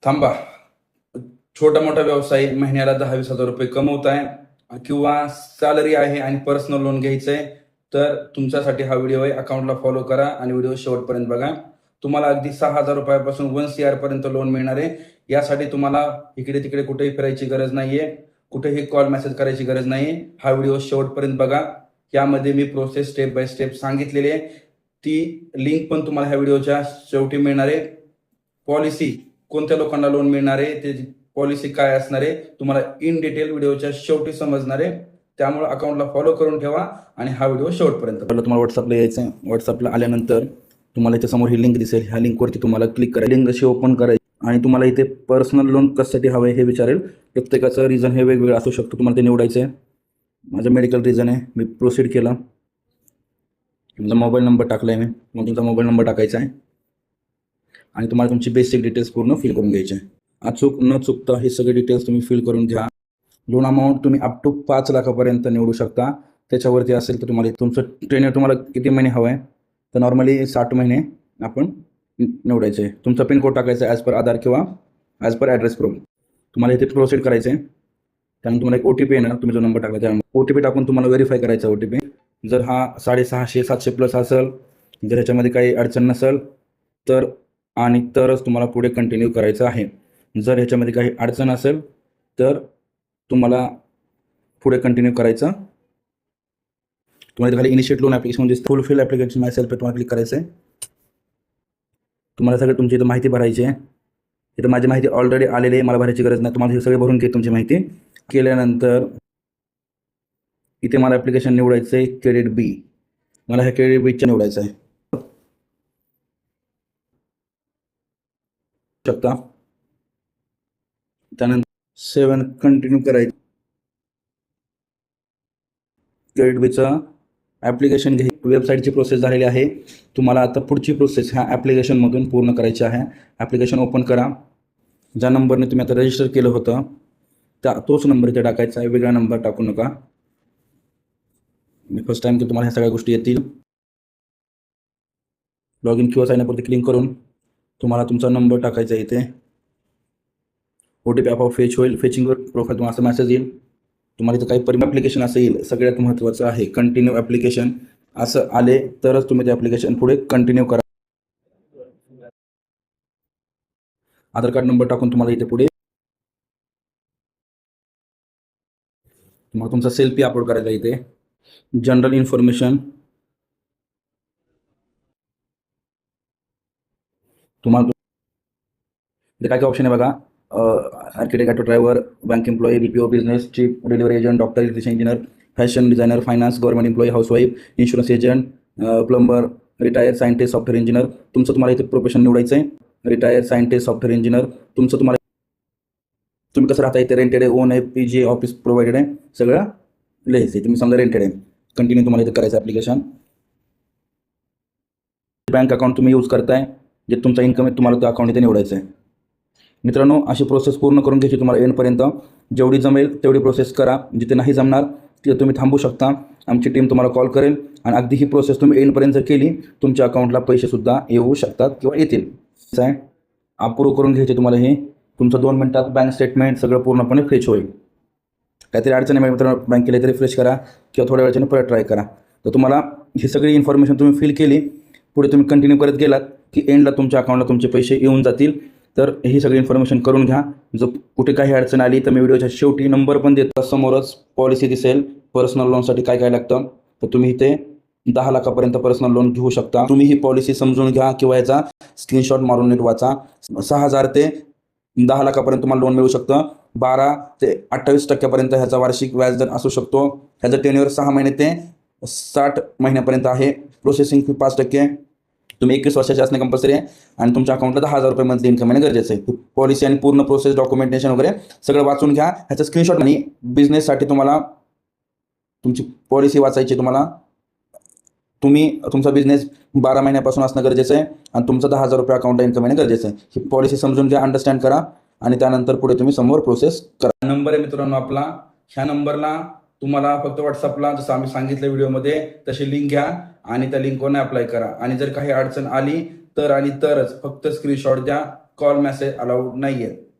थांबा. छोटा मोठा व्यवसाय महिन्याला 10-20 हजार रुपये कमवताय किंवा सॅलरी आहे आणि पर्सनल लोन घ्यायचंय, तर तुमच्यासाठी हा व्हिडिओ आहे. अकाउंटला फॉलो करा आणि व्हिडिओ शेवटपर्यंत बघा. तुम्हाला अगदी 6,000 रुपयापासून 1 CR पर्यंत लोन मिळणार आहे. यासाठी तुम्हाला इकडे तिकडे कुठेही फिरायची गरज नाहीये, कुठेही कॉल मेसेज करायची गरज नाही. हा व्हिडिओ शेवटपर्यंत बघा. यामध्ये मी प्रोसेस स्टेप बाय स्टेप सांगितलेली आहे. ती लिंक पण तुम्हाला ह्या व्हिडिओच्या शेवटी मिळणार आहे. पॉलिसी कोणत्या लोकांना लोन मिळणार आहे, त्याची पॉलिसी काय असणार आहे, तुम्हाला इन डिटेल व्हिडिओच्या शेवटी समजणार आहे. त्यामुळे अकाउंटला फॉलो करून ठेवा आणि हा व्हिडिओ शेवटपर्यंत. तुम्हाला व्हॉट्सअपला यायचं आहे. व्हॉट्सअपला आल्यानंतर तुम्हाला इथे समोर ही लिंक दिसेल. ह्या लिंकवरती तुम्हाला क्लिक करा. लिंक जशी ओपन करायची आणि तुम्हाला इथे पर्सनल लोन कशासाठी हवं आहे हे विचारेल. प्रत्येकाचं रिझन हे वेगवेगळं असू शकतो. तुम्हाला ते निवडायचं आहे. माझं मेडिकल रिझन आहे. मी प्रोसीड केलं. तुमचा मोबाईल नंबर टाकला आहे मी. मग तुमचा मोबाईल नंबर टाकायचा आहे आणि तुम्हाला तुमची बेसिक डिटेल्स पूर्ण फिल करून घ्यायचे आहे. अचूक न चुकता हे सगळे डिटेल्स तुम्ही फिल करून घ्या. लोन अमाऊंट तुम्ही अप टू 5 लाखापर्यंत निवडू शकता. त्याच्यावरती असेल तर तुम्हाला तुमचं टेन्युअर तुम्हाला किती महिने हवं आहे, तर नॉर्मली 60 महिने आपण निवडायचे. तुमचा पिनकोड टाकायचा ॲज पर आधार किंवा ॲज पर ॲड्रेस प्रूफ. तुम्हाला इथे प्रोसीड करायचं आहे. त्यानंतर तुम्हाला एक OTP येणार. तुम्ही जो नंबर टाकला त्या OTP टाकून तुम्हाला व्हेरीफाय करायचा OTP. जर हा 650-700+ असेल, जर ह्याच्यामध्ये काही अडचण नसेल तर आणि तरच तुम्हाला पुढे कंटिन्यू करायचं आहे. जर ह्याच्यामध्ये काही अडचण असेल तर तुम्हाला पुढे कंटिन्यू करायचं. तुम्हाला खाली इनिशिएट लोन ॲप्लिकेशन दिसतं. फुलफिल ॲप्लिकेशन माय सेल्फ तुम्हाला क्लिक करायचं आहे. तुम्हाला सगळं तुमची इथं माहिती भरायची आहे. इथं माझी माहिती ऑलरेडी आलेली आहे, मला भरायची गरज नाही. तुम्हाला हे सगळे भरून घे तुमची माहिती. केल्यानंतर इथे मला ॲप्लिकेशन निवडायचं आहे क्रेडिट B. मला हे क्रेडिट Bचं निवडायचं आहे. शकता. त्यानंतर 7 कंटिन्यू करायचं. क्रेडिट Bचं ॲप्लिकेशन घे. वेबसाईटची प्रोसेस झालेली आहे. तुम्हाला आता पुढची प्रोसेस ह्या ॲप्लिकेशनमधून पूर्ण करायची आहे. ॲप्लिकेशन ओपन करा. ज्या नंबरने तुम्ही आता रजिस्टर केलं होतं तोच नंबर इथे टाकायचा आहे. वेगळा नंबर टाकू नका. मी फर्स्ट टाईम की तुम्हाला ह्या सगळ्या गोष्टी येतील. लॉग इन किंवा साईनअपवरती क्लिक करून तुम्हाला तुमचा नंबर टाकायचा आहे. इथे OTP आपोआप फेच होईल. फेचिंगवर प्रोफाईल तुम्हाला असं मेसेज येईल. तुम्हाला इथं काही ॲप्लिकेशन असं येईल. सगळ्यात महत्त्वाचं आहे कंटिन्यू ॲप्लिकेशन. असं आले तरच तुम्ही ते ॲप्लिकेशन पुढे कंटिन्यू करा. आधार कार्ड नंबर टाकून तुम्हाला इथे पुढे तुम्हाला तुमचा सेल्फी अपलोड करायचा. इथे जनरल इन्फॉर्मेशन तुम्हाला काय काय ऑप्शन आहे बघा. Architect, auto driver, bank employee, BPO, business, chief delivery agent, doctor, electrician engineer, fashion designer, finance, government employee, housewife, insurance agent, plumber, retire scientist, software engineer. तुमचं तुम्हाला इथे प्रोफेशन निवडायचं आहे. Retire scientist, software engineer. तुमचं तुम्हाला तुम्ही कसं राहता इथे, रेंटेड आहे, ओन आहे, PG ऑफिस प्रोव्हाइडेड आहे, सगळं लिहायचं आहे. तुम्ही समजा रेंटेड आहे. कंटिन्यू तुम्हाला इथे करायचं ॲप्लिकेशन. बँक अकाउंट तुम्ही यूज करताय, जे तुमचा इन्कम आहे तुम्हाला तो अकाउंट इथे निवडायचं आहे. मित्रांनो, अशी प्रोसेस पूर्ण करून घ्यायची तुम्हाला एंडपर्यंत. जेवढी जमेल तेवढी प्रोसेस करा. जिथे नाही जमणार तिथे तुम्ही थांबू शकता. आमची टीम तुम्हाला कॉल करेल आणि अगदी ही प्रोसेस तुम्ही एंडपर्यंत जर केली तुमच्या अकाउंटला पैसेसुद्धा येऊ शकतात किंवा येतील. आहे अप्रूव्ह करून घ्यायचे तुम्हाला. हे तुमचं 2 मिनिटात बँक स्टेटमेंट सगळं पूर्णपणे फ्रेश होईल. काहीतरी अडचण आहे मित्रांनो, बँकेला तरी फ्रेश करा किंवा थोड्या वेळाने परत ट्राय करा. तर तुम्हाला ही सगळी इन्फॉर्मेशन तुम्ही फिल केली, पुढे तुम्ही कंटिन्यू करत गेलात की एंडला तुमच्या अकाउंटला तुमचे पैसे येऊन जातील. तर ही सगळी इन्फॉर्मेशन करून घ्या. जर कुठे काही अडचण आली तर मी व्हिडिओच्या शेवटी नंबर पण देतो. समोरच पॉलिसी दिसेल. पर्सनल लोनसाठी काय काय लागतं, तर तुम्ही इथे 10 लाखापर्यंत पर्सनल लोन घेऊ शकता. तुम्ही ही पॉलिसी समजून घ्या किंवा याचा स्क्रीनशॉट मारून नीट वाचा. 6,000 ते 10 लाखापर्यंत तुम्हाला लोन मिळू शकतं. 12 ते 28% ह्याचा वार्षिक व्याजदर असू शकतो. ह्याचं टेन्युअर 6 महिने ते 60 महिन्यापर्यंत आहे. Processing fee 5%. तुम्ही 21 वर्षाचे असणे कंपल्सरी आहे आणि तुमच्या अकाउंटला 10,000 रुपये मंथली इन्कम येणं गरजेचं आहे. पॉलिसी आणि पूर्ण प्रोसेस, डॉक्युमेंटेशन वगैरे सगळं वाचून घ्या. ह्याचा स्क्रीनशॉट. आणि बिझनेससाठी तुम्हाला तुमची पॉलिसी वाचायची. तुम्ही तुमचा बिझनेस 12 महिन्यापासून असणं गरजेचं आहे आणि तुमचं 10,000 रुपये अकाउंटला इन्कम येणं गरजेचं आहे. ही पॉलिसी समजून घ्या, अंडरस्टँड करा आणि त्यानंतर पुढे तुम्ही समोर प्रोसेस करा. नंबर आहे मित्रांनो आपला. ह्या नंबरला तुम्हाला फक्त व्हॉट्सअपला जसं आम्ही सांगितलं व्हिडिओमध्ये तशी लिंक घ्या आणि त्या लिंकवरनं अप्लाय करा. आणि जर काही अडचण आली तर आणि तरच फक्त स्क्रीनशॉट द्या. कॉल मेसेज अलाउड नाहीये.